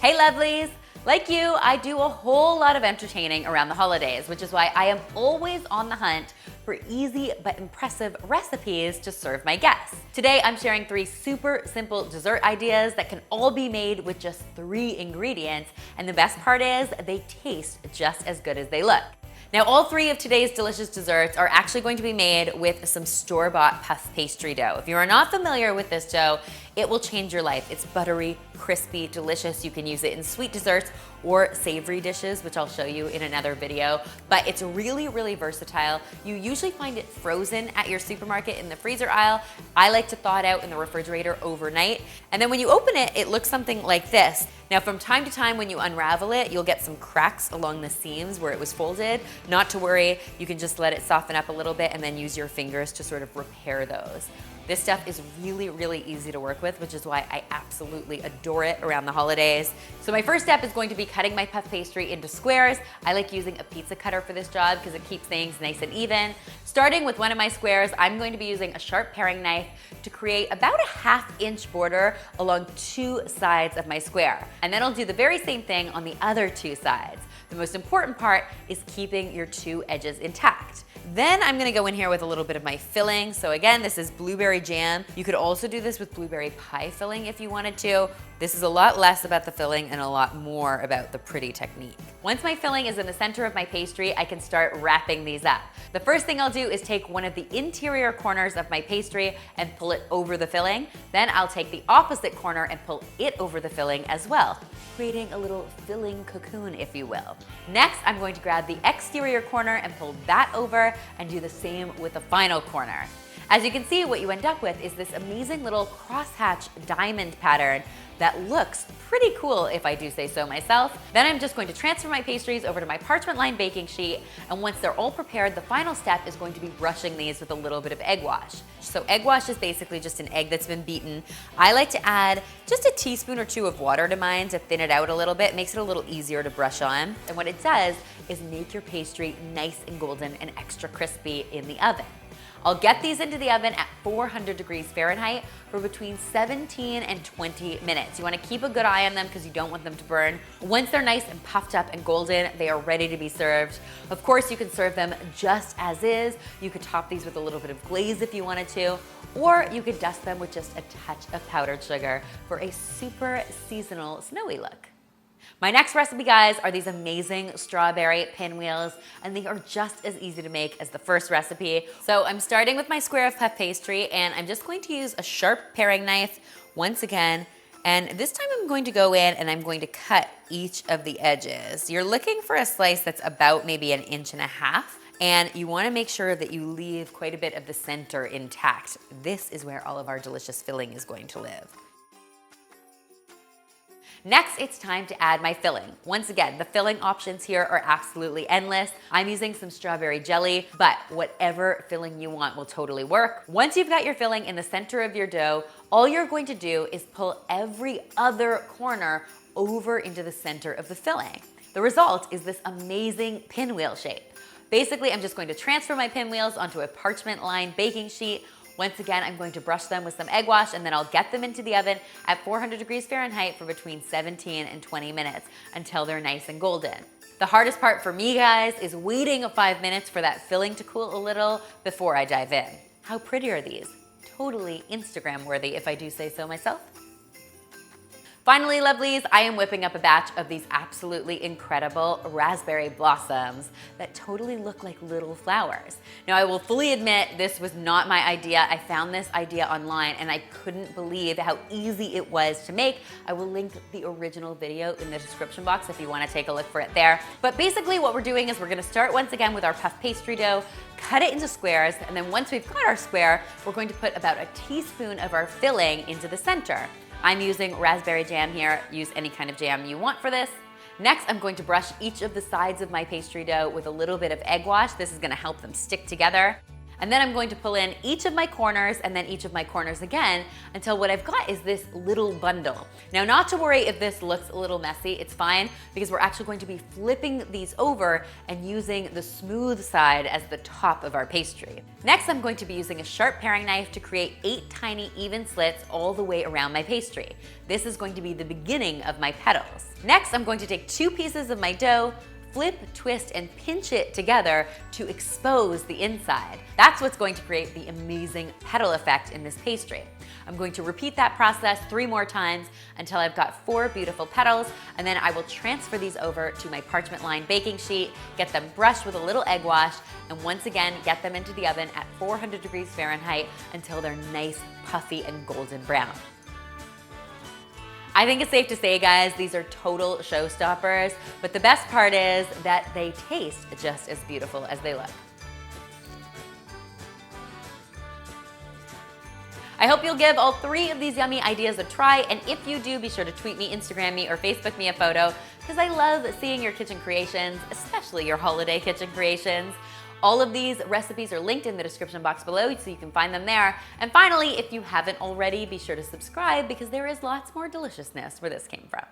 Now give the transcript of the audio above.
Hey lovelies! Like you, I do a whole lot of entertaining around the holidays, which is why I am always on the hunt for easy but impressive recipes to serve my guests. Today, I'm sharing 3 super simple dessert ideas that can all be made with just 3 ingredients, and the best part is they taste just as good as they look. Now, all 3 of today's delicious desserts are actually going to be made with some store-bought puff pastry dough. If you are not familiar with this dough, it will change your life. It's buttery, crispy, delicious. You can use it in sweet desserts or savory dishes, which I'll show you in another video, but it's really, really versatile. You usually find it frozen at your supermarket in the freezer aisle. I like to thaw it out in the refrigerator overnight, and then when you open it, it looks something like this. Now, from time to time when you unravel it, you'll get some cracks along the seams where it was folded. Not to worry, you can just let it soften up a little bit and then use your fingers to sort of repair those. This stuff is really, really easy to work with, which is why I absolutely adore it around the holidays. So my first step is going to be cutting my puff pastry into squares. I like using a pizza cutter for this job because it keeps things nice and even. Starting with one of my squares, I'm going to be using a sharp paring knife to create about a 1/2 inch border along 2 sides of my square. And then I'll do the very same thing on the other 2 sides. The most important part is keeping your 2 edges intact. Then I'm gonna go in here with a little bit of my filling. So again, this is blueberry jam. You could also do this with blueberry pie filling if you wanted to. This is a lot less about the filling and a lot more about the pretty technique. Once my filling is in the center of my pastry, I can start wrapping these up. The first thing I'll do is take one of the interior corners of my pastry and pull it over the filling. Then I'll take the opposite corner and pull it over the filling as well, creating a little filling cocoon, if you will. Next, I'm going to grab the exterior corner and pull that over and do the same with the final corner. As you can see, what you end up with is this amazing little crosshatch diamond pattern that looks pretty cool, if I do say so myself. Then I'm just going to transfer my pastries over to my parchment-lined baking sheet, and once they're all prepared, the final step is going to be brushing these with a little bit of egg wash. So egg wash is basically just an egg that's been beaten. I like to add just a teaspoon or 2 of water to mine to thin it out a little bit. It makes it a little easier to brush on. And what it does is make your pastry nice and golden and extra crispy in the oven. I'll get these into the oven at 400 degrees Fahrenheit for between 17 and 20 minutes. You want to keep a good eye on them because you don't want them to burn. Once they're nice and puffed up and golden, they are ready to be served. Of course, you can serve them just as is. You could top these with a little bit of glaze if you wanted to, or you could dust them with just a touch of powdered sugar for a super seasonal snowy look. My next recipe, guys, are these amazing strawberry pinwheels, and they are just as easy to make as the first recipe. So I'm starting with my square of puff pastry, and I'm just going to use a sharp paring knife once again, and this time I'm going to go in and I'm going to cut each of the edges. You're looking for a slice that's about maybe 1.5 inches, and you want to make sure that you leave quite a bit of the center intact. This is where all of our delicious filling is going to live. Next, it's time to add my filling. Once again, the filling options here are absolutely endless. I'm using some strawberry jelly, but whatever filling you want will totally work. Once you've got your filling in the center of your dough, all you're going to do is pull every other corner over into the center of the filling. The result is this amazing pinwheel shape. Basically, I'm just going to transfer my pinwheels onto a parchment-lined baking sheet. Once again, I'm going to brush them with some egg wash, and then I'll get them into the oven at 400 degrees Fahrenheit for between 17 and 20 minutes until they're nice and golden. The hardest part for me, guys, is waiting 5 minutes for that filling to cool a little before I dive in. How pretty are these? Totally Instagram worthy, if I do say so myself. Finally, lovelies, I am whipping up a batch of these absolutely incredible raspberry blossoms that totally look like little flowers. Now, I will fully admit this was not my idea. I found this idea online and I couldn't believe how easy it was to make. I will link the original video in the description box if you want to take a look for it there. But basically what we're doing is we're going to start once again with our puff pastry dough, cut it into squares, and then once we've got our square, we're going to put about a teaspoon of our filling into the center. I'm using raspberry jam here. Use any kind of jam you want for this. Next, I'm going to brush each of the sides of my pastry dough with a little bit of egg wash. This is gonna help them stick together. And then I'm going to pull in each of my corners and then each of my corners again until what I've got is this little bundle. Now, not to worry if this looks a little messy, it's fine because we're actually going to be flipping these over and using the smooth side as the top of our pastry. Next, I'm going to be using a sharp paring knife to create 8 tiny even slits all the way around my pastry. This is going to be the beginning of my petals. Next, I'm going to take 2 pieces of my dough, flip, twist, and pinch it together to expose the inside. That's what's going to create the amazing petal effect in this pastry. I'm going to repeat that process 3 more times until I've got 4 beautiful petals, and then I will transfer these over to my parchment lined baking sheet, get them brushed with a little egg wash, and once again, get them into the oven at 400 degrees Fahrenheit until they're nice, puffy, and golden brown. I think it's safe to say, guys, these are total showstoppers, but the best part is that they taste just as beautiful as they look. I hope you'll give all 3 of these yummy ideas a try, and if you do, be sure to tweet me, Instagram me, or Facebook me a photo, because I love seeing your kitchen creations, especially your holiday kitchen creations. All of these recipes are linked in the description box below, so you can find them there. And finally, if you haven't already, be sure to subscribe because there is lots more deliciousness where this came from.